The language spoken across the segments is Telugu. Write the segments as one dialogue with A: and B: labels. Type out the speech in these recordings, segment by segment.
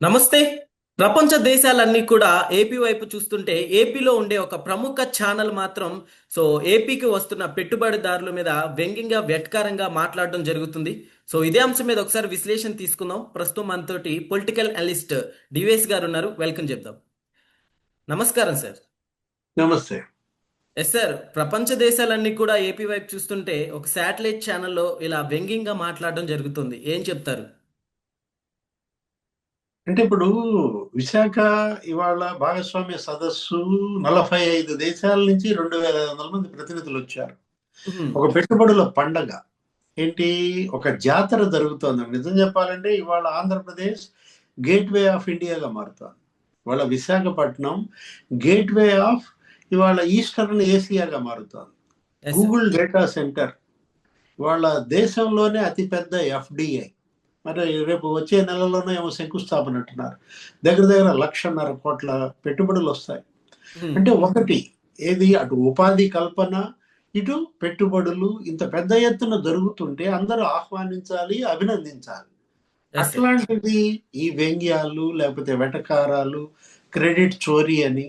A: నమస్తే. ప్రపంచ దేశాలన్నీ కూడా ఏపీ వైపు చూస్తుంటే ఏపీలో ఉండే ఒక ప్రముఖ ఛానల్ మాత్రం ఏపీకి వస్తున్న పెట్టుబడిదారుల మీద వ్యంగ్యంగా వెటకారంగా మాట్లాడడం జరుగుతుంది. ఇదే అంశం మీద ఒకసారి విశ్లేషణ తీసుకుందాం. ప్రస్తుతం మనతోటి పొలిటికల్ అనలిస్ట్ డివేస్ గారు ఉన్నారు. వెల్కమ్ చెప్దాం. నమస్కారం సార్.
B: నమస్తే.
A: Yes sir. ప్రపంచ దేశాలన్నీ కూడా ఏపీ వైపు చూస్తుంటే ఒక శాటిలైట్ ఛానల్లో ఇలా వ్యంగ్యంగా మాట్లాడడం జరుగుతుంది. ఏం చెప్తారు?
B: అంటే ఇప్పుడు విశాఖ ఇవాళ భాగస్వామ్య సదస్సు 45 దేశాల నుంచి 2,500 మంది ప్రతినిధులు వచ్చారు.
A: ఉహుం.
B: ఒక పెట్టుబడుల పండగ. ఏంటి, ఒక జాతర జరుగుతోంది. నిజం చెప్పాలంటే ఇవాళ ఆంధ్రప్రదేశ్ గేట్వే ఆఫ్ ఇండియాగా మారుతోంది. ఇవాళ విశాఖపట్నం గేట్వే ఆఫ్ ఇవాళ ఈస్టర్న్ ఏసియాగా మారుతోంది.
A: Yes sir.
B: Google data center ఇవాళ దేశంలోనే అతిపెద్ద ఎఫ్డిఐ. మరి రేపు వచ్చే నెలలోనే ఏమో శంకుస్థాపన అంటున్నారు. దగ్గర దగ్గర 1,50,000 కోట్ల పెట్టుబడులు వస్తాయి.
A: ఉహుం.
B: అంటే ఒకటి ఏది, అటు ఉపాధి కల్పన, ఇటు పెట్టుబడులు ఇంత పెద్ద ఎత్తున జరుగుతుంటే అందరూ ఆహ్వానించాలి, అభినందించాలి.
A: Yes sir.
B: అట్లాంటిది ఈ వ్యంగ్యాలు లేకపోతే వెటకారాలు, క్రెడిట్ చోరీ అని,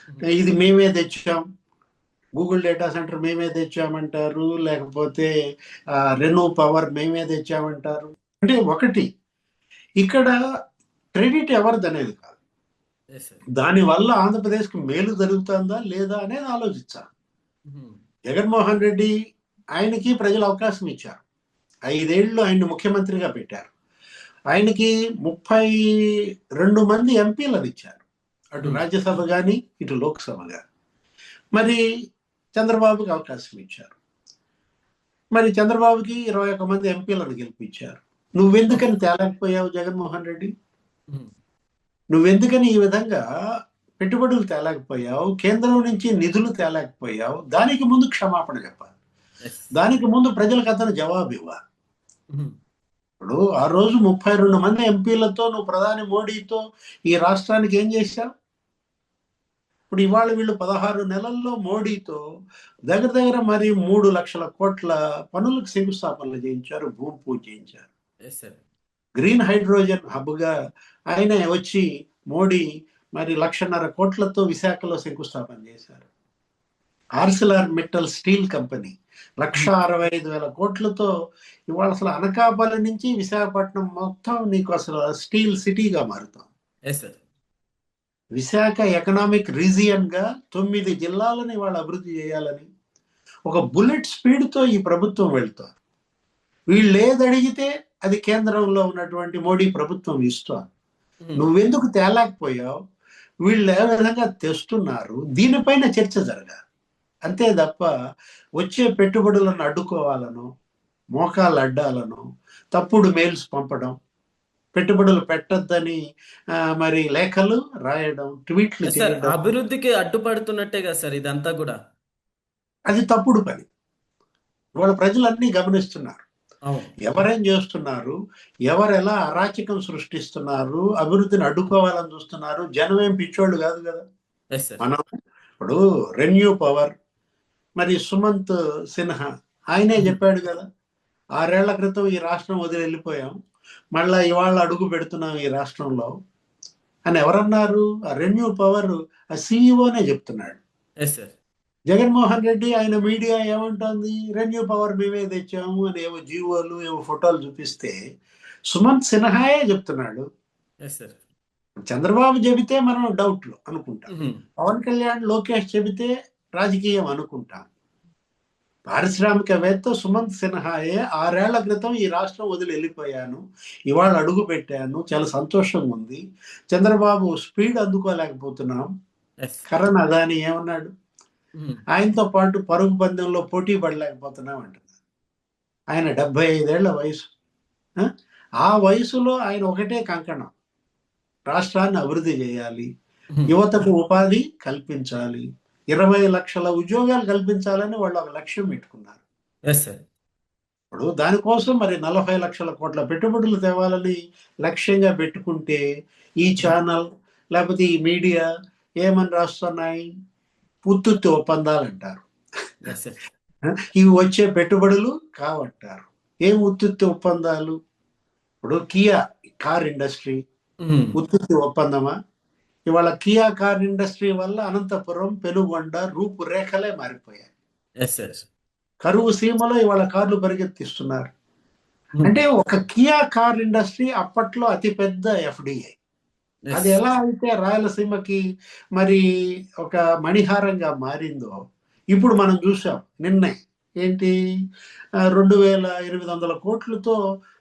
A: ఉహుం.
B: ఇది మేమే తెచ్చాం, గూగుల్ డేటా సెంటర్ మేమే తెచ్చామంటారు, లేకపోతే రెనో పవర్ మేమే తెచ్చామంటారు. అంటే ఒకటి, ఇక్కడ క్రెడిట్ ఎవరిది అనేది కాదు,
A: ఎస్ సార్.
B: దానివల్ల ఆంధ్రప్రదేశ్కి మేలు జరుగుతుందా లేదా అనేది ఆలోచించాలి.
A: ఉహుం.
B: జగన్మోహన్ రెడ్డి, ఆయనకి ప్రజలు అవకాశం ఇచ్చారు. 5 ఏళ్ళు ఆయన్ని ముఖ్యమంత్రిగా పెట్టారు. ఆయనకి 32 మంది ఎంపీలను ఇచ్చారు, అటు
A: ఉహుం.
B: రాజ్యసభ కానీ ఇటు లోక్సభ కానీ. మరి చంద్రబాబుకి అవకాశం ఇచ్చారు. మరి చంద్రబాబుకి 21 మంది ఎంపీలను గెలిపించారు. నువ్వెందుకని తేలేకపోయావు జగన్మోహన్ రెడ్డి?
A: ఉహుం.
B: నువ్వెందుకని ఈ విధంగా పెట్టుబడులు తేలేకపోయావు, కేంద్రం నుంచి నిధులు తేలేకపోయావు? దానికి ముందు క్షమాపణ చెప్పాలి.
A: ఎస్.
B: దానికి ముందు ప్రజలకు అతను జవాబు ఇవ్వాలి.
A: ఉహుం.
B: ఇప్పుడు ఆ రోజు 32 మంది ఎంపీలతో నువ్వు ప్రధాని మోడీతో ఈ రాష్ట్రానికి ఏం చేశావు? ఇప్పుడు ఇవాళ వీళ్ళు 16 నెలల్లో మోడీతో దగ్గర దగ్గర మరి 3,00,000 కోట్ల పనులకు శంకుస్థాపనలు చేయించారు, భూమి పూజ చేయించారు.
A: Yes sir.
B: గ్రీన్ హైడ్రోజన్ హబ్గా ఆయన వచ్చి మోడీ మరి 1,50,000 కోట్లతో విశాఖలో శంకుస్థాపన చేశారు. ఆర్సిలార్ మెటల్ స్టీల్ కంపెనీ 1,65,000 కోట్లతో ఇవాళ అసలు అనకాపల్లి నుంచి విశాఖపట్నం మొత్తం నీకు అసలు స్టీల్ సిటీగా మారుతాం.
A: Yes sir.
B: Visakha economic region గా 9 జిల్లాలను ఇవాళ అభివృద్ధి చేయాలని ఒక బుల్లెట్ స్పీడ్తో ఈ ప్రభుత్వం వెళ్తారు. వీళ్ళు ఏదడిగితే అది కేంద్రంలో ఉన్నటువంటి మోడీ ప్రభుత్వం ఇస్తారు.
A: ఉహుం.
B: నువ్వెందుకు తేలేకపోయావు? వీళ్ళు ఏ విధంగా తెస్తున్నారు, దీనిపైన చర్చ జరగాలి. అంతే తప్ప వచ్చే పెట్టుబడులను అడ్డుకోవాలను, మోకాలు అడ్డాలను, తప్పుడు మెయిల్స్ పంపడం, పెట్టుబడులు పెట్టొద్దని మరి లేఖలు రాయడం, ట్వీట్లు
A: ఎస్ సార్.
B: చేయడం,
A: అభివృద్ధికి అడ్డుపడుతున్నట్టే కదా సార్ ఇదంతా కూడా.
B: అది తప్పుడు పని. ఇవాళ ప్రజలన్నీ గమనిస్తున్నారు
A: అవును.
B: ఎవరేం చేస్తున్నారు, ఎవరు ఎలా అరాచకం సృష్టిస్తున్నారు, అభివృద్ధిని అడ్డుకోవాలని చూస్తున్నారు. జనం ఏం పిచ్చోళ్ళు కాదు కదా.
A: Yes sir.
B: మనం ఇప్పుడు రెన్యూ పవర్, మరి సుమంత్ సిన్హా ఆయనే
A: ఉహుం.
B: చెప్పాడు కదా, 6 ఏళ్ల క్రితం ఈ రాష్ట్రం వదిలి వెళ్ళిపోయాం, మళ్ళా ఇవాళ అడుగు పెడుతున్నాం ఈ రాష్ట్రంలో అని ఎవరన్నారు? ఆ రెన్యూ పవర్ ఆ సిఇఓనే చెప్తున్నాడు.
A: Yes sir.
B: జగన్మోహన్ రెడ్డి ఆయన మీడియా ఏమంటోంది, రెన్యూ పవర్ మేమే తెచ్చాము అని ఏవో జీవోలు ఏవో ఫోటోలు చూపిస్తే సుమంత్ సిన్హాయే చెప్తున్నాడు.
A: Yes sir.
B: చంద్రబాబు చెబితే మనం డౌట్లు అనుకుంటాం,
A: ఉహుం.
B: పవన్ కళ్యాణ్ లోకేష్ చెబితే రాజకీయం అనుకుంటాం. పారిశ్రామికవేత్త సుమంత్ సిన్హాయే 6 ఏళ్ల క్రితం ఈ రాష్ట్రం వదిలి వెళ్ళిపోయాను, ఇవాళ అడుగు పెట్టాను, చాలా సంతోషంగా ఉంది, చంద్రబాబు స్పీడ్ అందుకోలేకపోతున్నాం.
A: ఎస్.
B: కరణ్ అదాని ఏమన్నాడు?
A: ఉహుం.
B: ఆయనతో పాటు పరుగు పందెంలో పోటీ పడలేకపోతున్నాం అంటున్నారు. ఆయన 75 ఏళ్ల వయసు. ఆ? ఆ వయసులో ఆయన ఒకటే కంకణం, రాష్ట్రాన్ని అభివృద్ధి చేయాలి,
A: ఉహుం.
B: యువతకు ఉపాధి కల్పించాలి, 20 లక్షల ఉద్యోగాలు కల్పించాలని వాళ్ళు ఒక లక్ష్యం పెట్టుకున్నారు.
A: Yes sir.
B: ఇప్పుడు దానికోసం మరి 40 లక్షల కోట్ల పెట్టుబడులు తేవాలని లక్ష్యంగా పెట్టుకుంటే ఈ ఛానల్ లేకపోతే ఈ మీడియా ఏమని రాస్తున్నాయి? ఉత్తుత్తి ఒప్పందాలు అంటారు.
A: Yes sir.
B: ఇవి వచ్చే పెట్టుబడులు కావంటారు. ఏం ఉత్తుత్తి ఒప్పందాలు? ఇప్పుడు కియా కార్ ఇండస్ట్రీ ఉత్పత్తి ఒప్పందమా? ఇవాళ కియా కార్ ఇండస్ట్రీ వల్ల అనంతపురం, పెనుగొండ రూపురేఖలే మారిపోయాయి.
A: Yes sir.
B: కరువు సీమలో ఇవాళ కార్లు పరిగెత్తిస్తున్నారు. అంటే ఒక కియా కార్ ఇండస్ట్రీ అప్పట్లో అతిపెద్ద ఎఫ్డిఐ. అది ఎలా అయితే రాయలసీమకి మరి ఒక మణిహారంగా మారిందో ఇప్పుడు మనం చూసాం. నిన్నే ఏంటి 2,800 కోట్లతో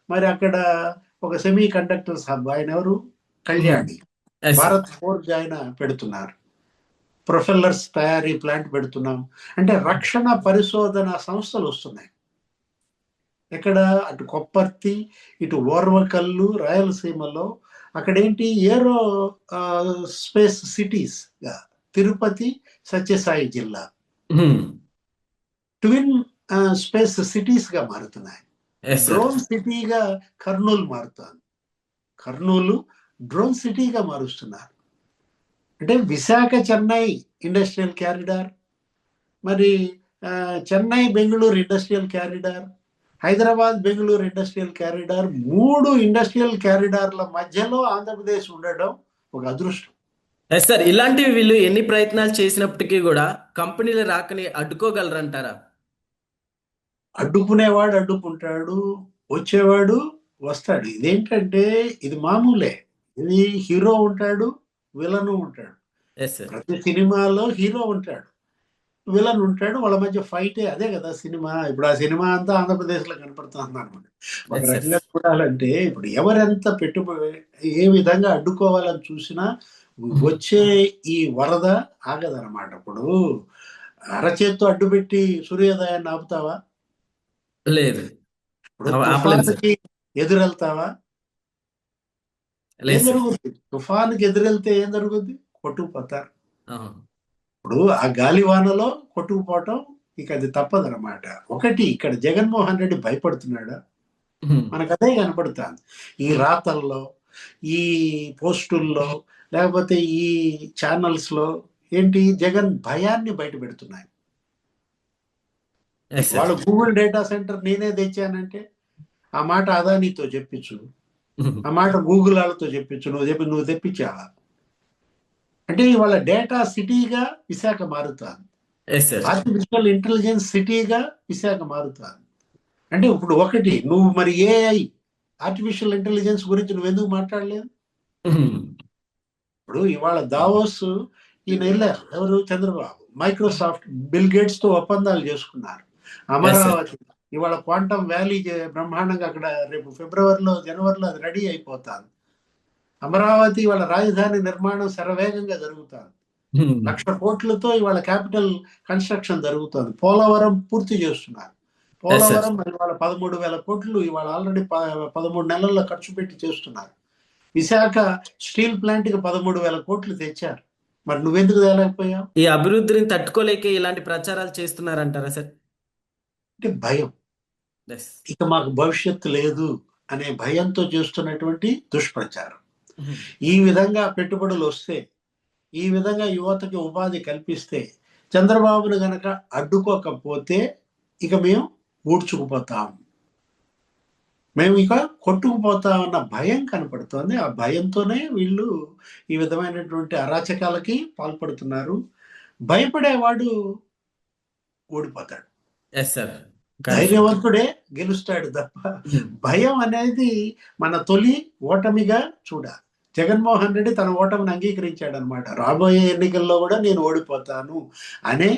B: మరి అక్కడ ఒక సెమీ కండక్టర్స్ హబ్, ఆయన ఎవరు, కళ్యాణి, భారత్ ఫోర్జ్ ఆయన పెడుతున్నారు. ప్రొఫెల్లర్స్ తయారీ ప్లాంట్ పెడుతున్నాం. అంటే రక్షణ పరిశోధన సంస్థలు వస్తున్నాయి. ఎక్కడ? అటు కొప్పర్తి, ఇటు ఓర్వకల్లు, రాయలసీమలో అక్కడేంటి ఏరో స్పేస్ సిటీస్ గా తిరుపతి, సత్యసాయి జిల్లా ట్విన్ స్పేస్ సిటీస్ గా మారుతున్నాయి. డ్రోన్ సిటీగా కర్నూలు మారుతుంది. కర్నూలు డ్రోన్ సిటీగా మారుస్తున్నారు. అంటే విశాఖ చెన్నై ఇండస్ట్రియల్ క్యారిడార్, మరి Chennai Bengaluru industrial corridor, Hyderabad Bengaluru industrial corridor, 3 industrial క్యారిడార్ల మధ్యలో ఆంధ్రప్రదేశ్ ఉండడం ఒక అదృష్టం.
A: Yes sir. ఇలాంటివి వీళ్ళు ఎన్ని ప్రయత్నాలు చేసినప్పటికీ కూడా కంపెనీల రాకని అడ్డుకోగలరంటారా?
B: అడ్డుకునేవాడు అడ్డుకుంటాడు, వచ్చేవాడు వస్తాడు. ఇదేంటంటే ఇది మామూలే. ఇది హీరో ఉంటాడు, విలను ఉంటాడు.
A: Yes sir.
B: ప్రతి సినిమాలో హీరో ఉంటాడు, విలన్ ఉంటాడు, వాళ్ళ మధ్య ఫైటే. అదే కదా సినిమా. ఇప్పుడు ఆ సినిమా అంతా ఆంధ్రప్రదేశ్ లో కనపడుతుంది అనమాట. ఒక రకంగా చూడాలంటే ఇప్పుడు ఎవరెంత పెట్టుబడి ఏ విధంగా అడ్డుకోవాలని చూసినా వచ్చే ఈ వరద ఆగదనమాట. ఇప్పుడు అరచేత్తో అడ్డుపెట్టి సూర్యోదయాన్ని ఆపుతావా?
A: లేదు.
B: ఇప్పుడు తుఫానుకి ఎదురెళ్తావా? ఏం జరుగుద్ది? తుఫానుకి ఎదురెళ్తే ఏం జరుగుద్ది? కొట్టుకుపోతారు. ఇప్పుడు ఆ గాలివానలో కొట్టుకుపోవటం ఇక అది తప్పదనమాట. ఒకటి ఇక్కడ జగన్మోహన్ రెడ్డి భయపడుతున్నాడా? మనకు అదే కనపడుతుంది. ఈ రాతల్లో, ఈ పోస్టుల్లో, లేకపోతే ఈ ఛానల్స్ లో ఏంటి జగన్ భయాన్ని బయట పెడుతున్నాయి. వాళ్ళు గూగుల్ డేటా సెంటర్ నేనే తెచ్చానంటే ఆ మాట అదానీతో చెప్పించు, ఆ మాట గూగుల్ వాళ్ళతో చెప్పించు. నువ్వు తెప్పించావా? అంటే ఇవాళ డేటా సిటీగా విశాఖ మారుతుంది. ఆర్టిఫిషియల్ ఇంటెలిజెన్స్ సిటీగా విశాఖ మారుతుంది. అంటే ఇప్పుడు ఒకటి నువ్వు మరి ఏఐ ఆర్టిఫిషియల్ ఇంటెలిజెన్స్ గురించి నువ్వు ఎందుకు మాట్లాడలేదు? ఇప్పుడు ఇవాళ దావోస్ ఈయన వెళ్ళారు, ఎవరు? చంద్రబాబు. మైక్రోసాఫ్ట్, బిల్ గేట్స్ తో ఒప్పందాలు చేసుకున్నారు. అమరావతి ఇవాళ క్వాంటమ్ వ్యాలీ బ్రహ్మాండంగా అక్కడ రేపు ఫిబ్రవరిలో, జనవరిలో అది రెడీ అయిపోతుంది. అమరావతి ఇవాళ రాజధాని నిర్మాణం శరవేగంగా జరుగుతుంది. 1,00,000 కోట్లతో ఇవాళ క్యాపిటల్ కన్స్ట్రక్షన్ జరుగుతుంది. పోలవరం పూర్తి చేస్తున్నారు. పోలవరం ఇవాళ 13,000 కోట్లు ఇవాళ ఆల్రెడీ 13 నెలల్లో ఖర్చు పెట్టి చేస్తున్నారు. విశాఖ స్టీల్ ప్లాంట్ కి 13,000 కోట్లు తెచ్చారు. మరి నువ్వెందుకు తేలేకపోయావు?
A: ఈ అభివృద్ధిని తట్టుకోలేక ఇలాంటి ప్రచారాలు చేస్తున్నారంటారా సార్?
B: అంటే భయం. ఇక మాకు భవిష్యత్తు లేదు అనే భయంతో చేస్తున్నటువంటి దుష్ప్రచారం. ఈ విధంగా పెట్టుబడులు వస్తే, ఈ విధంగా యువతకి ఉపాధి కల్పిస్తే, చంద్రబాబును గనక అడ్డుకోకపోతే ఇక మేము ఊడ్చుకుపోతాం, మేము ఇక కొట్టుకుపోతామన్న భయం కనపడుతోంది. ఆ భయంతోనే వీళ్ళు ఈ విధమైనటువంటి అరాచకాలకి పాల్పడుతున్నారు. భయపడేవాడు ఓడిపోతాడు, ధైర్యవంతుడే గెలుస్తాడు తప్ప భయం అనేది మన తొలి ఓటమిగా చూడాలి. జగన్మోహన్ రెడ్డి తన ఓటమిని అంగీకరించాడు అనమాట. రాబోయే ఎన్నికల్లో కూడా నేను ఓడిపోతాను అనే.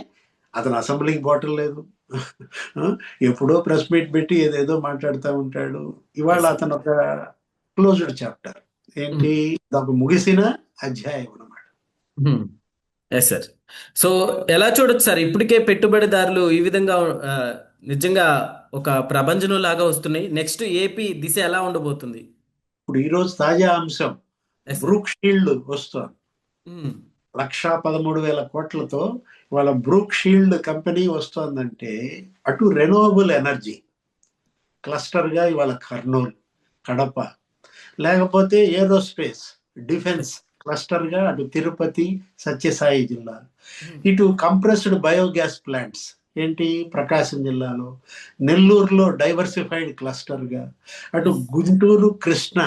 B: అతను అసెంబ్లీకి పోవటం లేదు, ఎప్పుడో ప్రెస్ మీట్ పెట్టి ఏదేదో మాట్లాడుతూ ఉంటాడు. ఇవాళ అతను ఒక క్లోజ్డ్ చాప్టర్, ఏంటి, ఒక ముగిసిన అధ్యాయం అనమాట.
A: Yes sir. సో ఎలా చూడొచ్చు సార్, ఇప్పటికే పెట్టుబడిదారులు ఈ విధంగా నిజంగా ఒక ప్రభంజనం లాగా వస్తున్నాయి. నెక్స్ట్ ఏపీ దిశ ఎలా ఉండబోతుంది?
B: ఇప్పుడు ఈరోజు తాజా అంశం బ్రూక్ షీల్డ్ వస్తుంది. 1,13,000 కోట్లతో ఇవాళ బ్రూక్ షీల్డ్ కంపెనీ వస్తుందంటే అటు రెన్యూవబుల్ ఎనర్జీ క్లస్టర్ గా ఇవాళ కర్నూలు, కడప, లేకపోతే ఏరోస్పేస్ డిఫెన్స్ క్లస్టర్ గా అటు తిరుపతి, సత్యసాయి జిల్లాలు, ఇటు కంప్రెస్డ్ బయోగ్యాస్ ప్లాంట్స్ ఏంటి ప్రకాశం జిల్లాలో, నెల్లూరులో డైవర్సిఫైడ్ క్లస్టర్ గా, అటు గుంటూరు, కృష్ణ,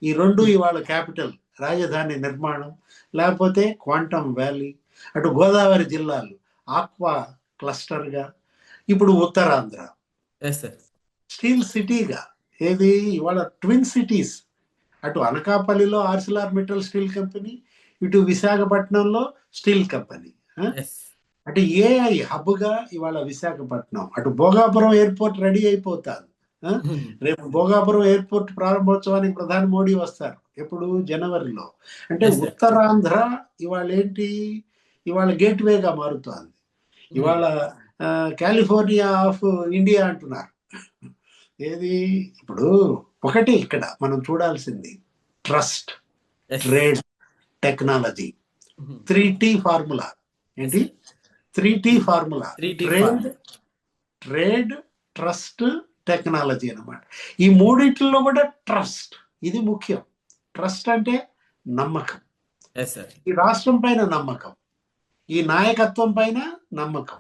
B: ఈ 2 ఇవాళ క్యాపిటల్ రాజధాని నిర్మాణం, లేకపోతే క్వాంటమ్ వ్యాలీ, అటు గోదావరి జిల్లాలు ఆక్వా క్లస్టర్గా, ఇప్పుడు ఉత్తరాంధ్ర
A: ఎస్ సార్.
B: స్టీల్ సిటీగా. ఏది ఇవాళ ట్విన్ సిటీస్, అటు అనకాపల్లిలో ఆర్సిలార్ మెటల్ స్టీల్ కంపెనీ, ఇటు విశాఖపట్నంలో స్టీల్ కంపెనీ.
A: ఎస్.
B: అటు ఏఐ హబ్గా ఇవాళ విశాఖపట్నం, అటు భోగాపురం ఎయిర్పోర్ట్ రెడీ అయిపోతారు. రేపు భోగాపురం ఎయిర్పోర్ట్ ప్రారంభోత్సవానికి ప్రధాని మోడీ వస్తారు, ఎప్పుడు జనవరిలో. అంటే
A: ఎస్ సార్.
B: ఉత్తరాంధ్ర ఇవాళ ఏంటి, ఇవాళ గేట్వేగా మారుతోంది. ఇవాళ కాలిఫోర్నియా ఆఫ్ ఇండియా అంటున్నారు. ఏది ఇప్పుడు ఒకటి ఇక్కడ మనం చూడాల్సింది trust,
A: yes.
B: Trade, technology. 3T formula. ఏంటి 3T formula?
A: 3T
B: trade, trade, trust, technology అన్నమాట. ఈ మూడిట్లో కూడా ట్రస్ట్ ఇది ముఖ్యం. ట్రస్ట్ అంటే నమ్మకం,
A: ఎస్ సార్.
B: ఈ రాష్ట్రం పైన నమ్మకం, ఈ నాయకత్వం పైన నమ్మకం.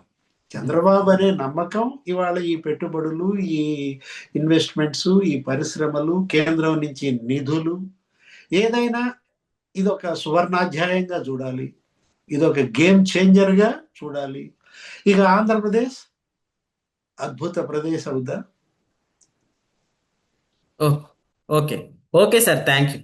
B: చంద్రబాబు అనే నమ్మకం ఇవాళ ఈ పెట్టుబడులు, ఈ ఇన్వెస్ట్మెంట్స్, ఈ పరిశ్రమలు, కేంద్రం నుంచి నిధులు, ఏదైనా ఇదొక సువర్ణాధ్యాయంగా చూడాలి, ఇదొక గేమ్ చేంజర్గా చూడాలి. ఇక ఆంధ్రప్రదేశ్ అద్భుత ప్రదేశ్ అవుదా?
A: Okay. Okay sir, thank you.